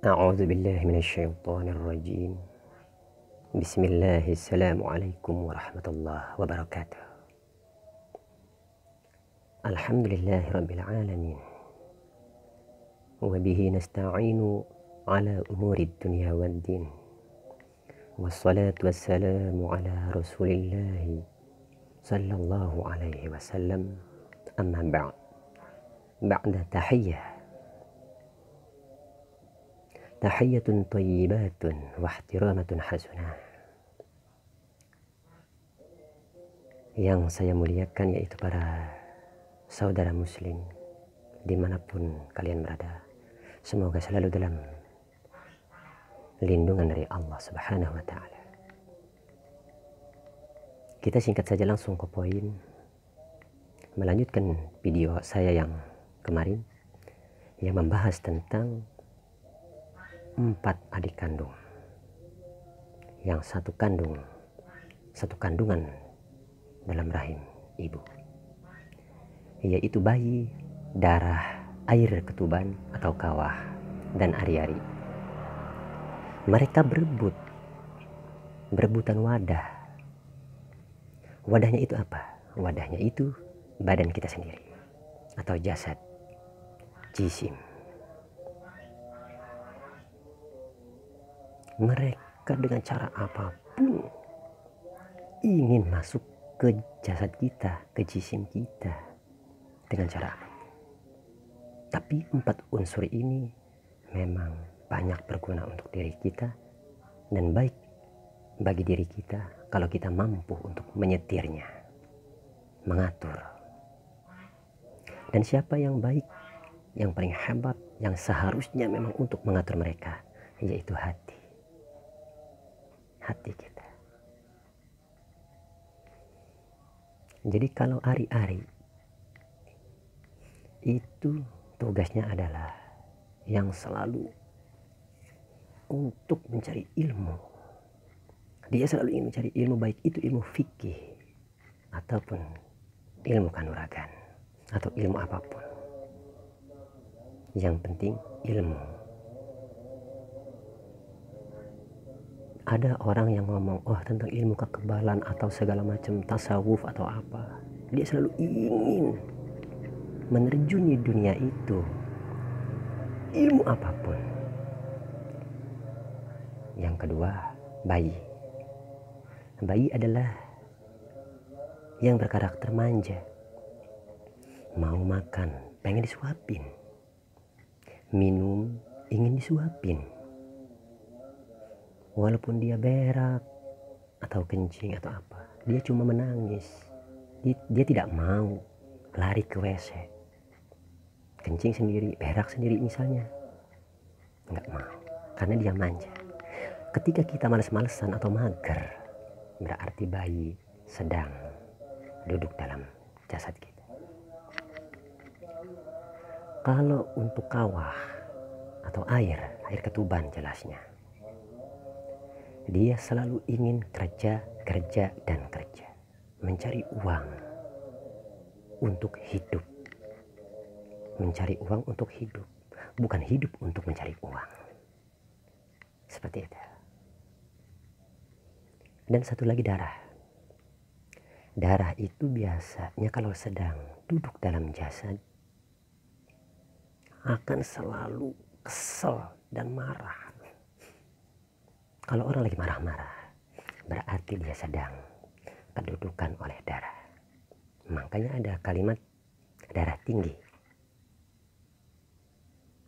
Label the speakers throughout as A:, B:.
A: أعوذ بالله من الشيطان الرجيم. بسم الله. السلام عليكم ورحمة الله وبركاته. الحمد لله رب العالمين، وبه نستعين على أمور الدنيا والدين، والصلاة والسلام على رسول الله صلى الله عليه وسلم. أما بعد تحية طيبات واحترامة حسنة. Yang saya muliakan yaitu para saudara muslim dimanapun kalian berada, semoga selalu dalam lindungan dari Allah Subhanahu wa Ta'ala. Kita singkat saja langsung ke poin, melanjutkan video saya yang kemarin yang membahas tentang 4 adik kandung, yang satu kandungan dalam rahim ibu, yaitu bayi, darah, air ketuban atau kawah, dan ari-ari. Mereka berebutan wadah. Wadahnya itu apa? Wadahnya itu badan kita sendiri atau jasad, jisim. Mereka dengan cara apapun ingin masuk ke jasad kita, ke jisim kita, dengan cara apa? Tapi 4 unsur ini memang banyak berguna untuk diri kita dan baik bagi diri kita kalau kita mampu untuk menyetirnya, mengatur. Dan siapa yang baik, yang paling hebat, yang seharusnya memang untuk mengatur mereka, yaitu hati kita. Jadi kalau ari-ari itu tugasnya adalah yang selalu untuk mencari ilmu. Dia selalu ingin mencari ilmu, baik itu ilmu fikih ataupun ilmu kanuragan atau ilmu apapun. Yang penting ilmu. Ada orang yang ngomong, tentang ilmu kekebalan atau segala macam tasawuf atau apa. Dia selalu ingin menerjuni dunia itu. Ilmu apapun. Yang kedua, bayi. Bayi adalah yang berkarakter manja. Mau makan, pengen disuapin. Minum, ingin disuapin. Walaupun dia berak atau kencing atau apa, dia cuma menangis. Dia tidak mau lari ke WC, kencing sendiri, berak sendiri misalnya, nggak mau, karena dia manja. Ketika kita males-malesan atau mager, berarti bayi sedang duduk dalam jasad kita. Kalau untuk kawah atau air ketuban jelasnya, dia selalu ingin kerja, mencari uang untuk hidup. Mencari uang untuk hidup, bukan hidup untuk mencari uang. Seperti itu. Dan satu lagi darah. Darah itu biasanya kalau sedang duduk dalam jasad akan selalu kesel dan marah. Kalau orang lagi marah-marah, berarti dia sedang kedudukan oleh darah. Makanya ada kalimat darah tinggi.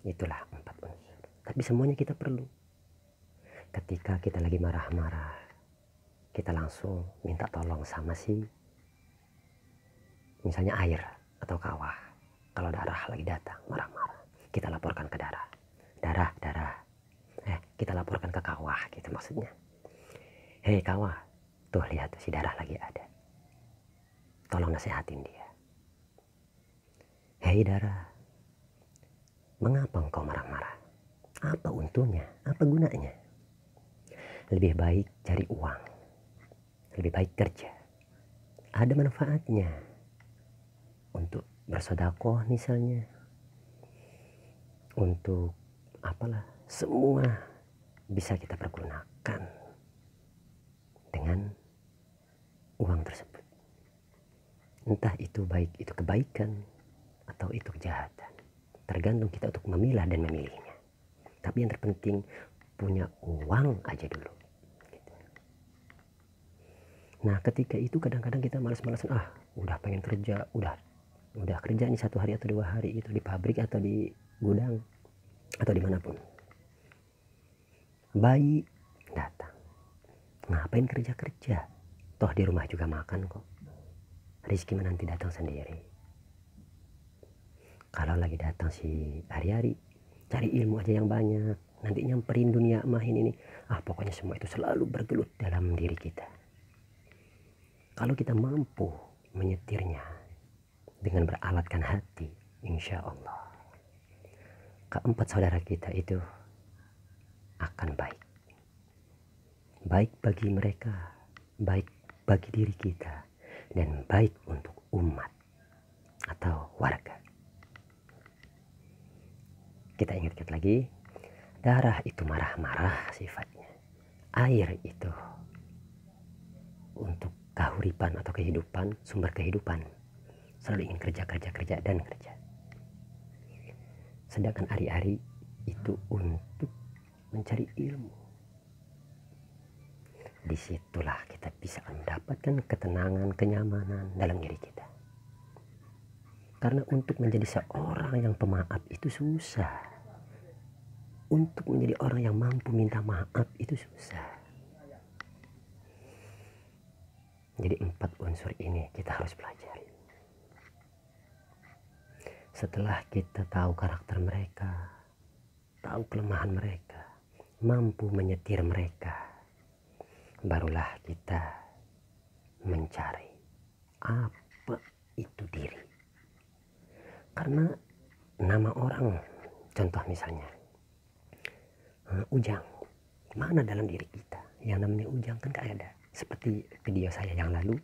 A: Itulah 4 unsur. Tapi semuanya kita perlu. Ketika kita lagi marah-marah, kita langsung minta tolong sama misalnya air atau kawah. Kalau darah lagi datang marah-marah, kita laporkan ke darah. Darah. Kita laporkan ke kawah gitu maksudnya. Hei kawah, tuh lihat si darah lagi ada. Tolong nasihatin dia. Hei darah, mengapa engkau marah-marah? Apa untungnya? Apa gunanya? Lebih baik cari uang. Lebih baik kerja. Ada manfaatnya. Untuk bersedekah misalnya. Untuk apalah, semua bisa kita pergunakan dengan uang tersebut. Entah itu baik itu kebaikan atau itu kejahatan, tergantung kita untuk memilah dan memilihnya. Tapi yang terpenting punya uang aja dulu gitu. Nah ketika itu kadang-kadang kita malas-malasan, udah pengen kerja, udah kerja nih 1 hari atau 2 hari itu di pabrik atau di gudang atau dimanapun. Bayi datang, ngapain kerja, toh di rumah juga makan kok, rezeki menanti datang sendiri. Kalau lagi datang si hari-hari, cari ilmu aja yang banyak, nanti nyamperin dunia mahin ini, pokoknya semua itu selalu bergelut dalam diri kita. Kalau kita mampu menyetirnya dengan beralatkan hati, insya Allah keempat saudara kita itu akan baik. Baik bagi mereka, baik bagi diri kita, dan baik untuk umat atau warga. Kita ingat lagi, darah itu marah-marah sifatnya. Air itu untuk kahuripan atau kehidupan, sumber kehidupan. Selalu ingin kerja dan kerja. Sedangkan ari-ari itu untuk mencari ilmu. Disitulah kita bisa mendapatkan ketenangan, kenyamanan dalam diri kita. Karena untuk menjadi seorang yang pemaaf itu susah. Untuk menjadi orang yang mampu minta maaf itu susah. Jadi 4 unsur ini kita harus pelajari. Setelah kita tahu karakter mereka, tahu kelemahan mereka, mampu menyetir mereka, barulah kita mencari apa itu diri. Karena nama orang, contoh misalnya Ujang, mana dalam diri kita yang namanya Ujang? Kan gak ada. Seperti video saya yang lalu,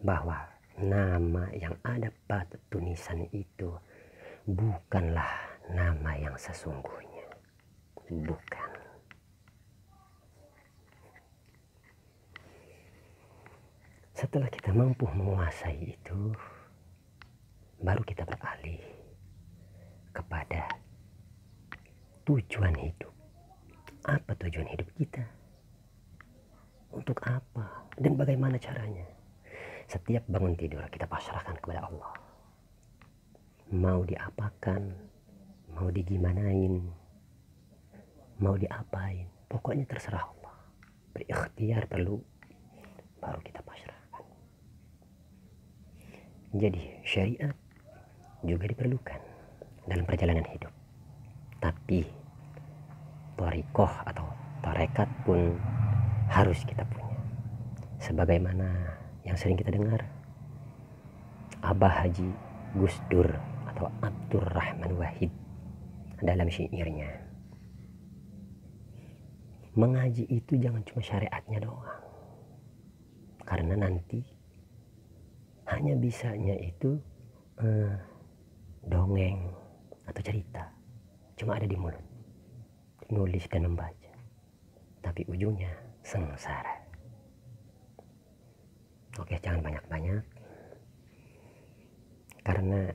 A: bahwa nama yang ada pada tulisan itu bukanlah nama yang sesungguhnya. Bukan. Setelah kita mampu menguasai itu, baru kita beralih kepada tujuan hidup. Apa tujuan hidup kita? Untuk apa? Dan bagaimana caranya? Setiap bangun tidur kita pasrahkan kepada Allah. Mau diapakan, mau digimanain, mau diapain, pokoknya terserah Allah. Berikhtiar perlu, baru kita pasrahkan. Jadi syariat juga diperlukan dalam perjalanan hidup. Tapi thariqah atau tarekat pun harus kita punya. Sebagaimana yang sering kita dengar, Abah Haji Gus Dur atau Abdurrahman Wahid dalam syairnya, mengaji itu jangan cuma syariatnya doang, karena nanti hanya bisanya itu dongeng atau cerita, cuma ada di mulut, nulis dan membaca, tapi ujungnya sengsara. Oke, jangan banyak-banyak, karena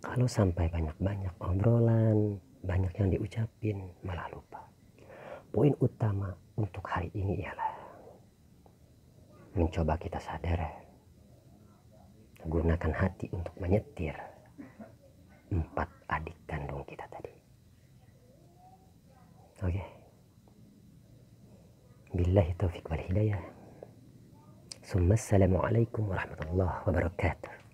A: kalau sampai banyak-banyak obrolan, banyak yang diucapin, malah lupa. Poin utama untuk hari ini ialah mencoba kita sadar, gunakan hati untuk menyetir 4 adik kandung kita tadi. Oke. Billahi taufiq wal hidayah. Assalamualaikum warahmatullahi wabarakatuh.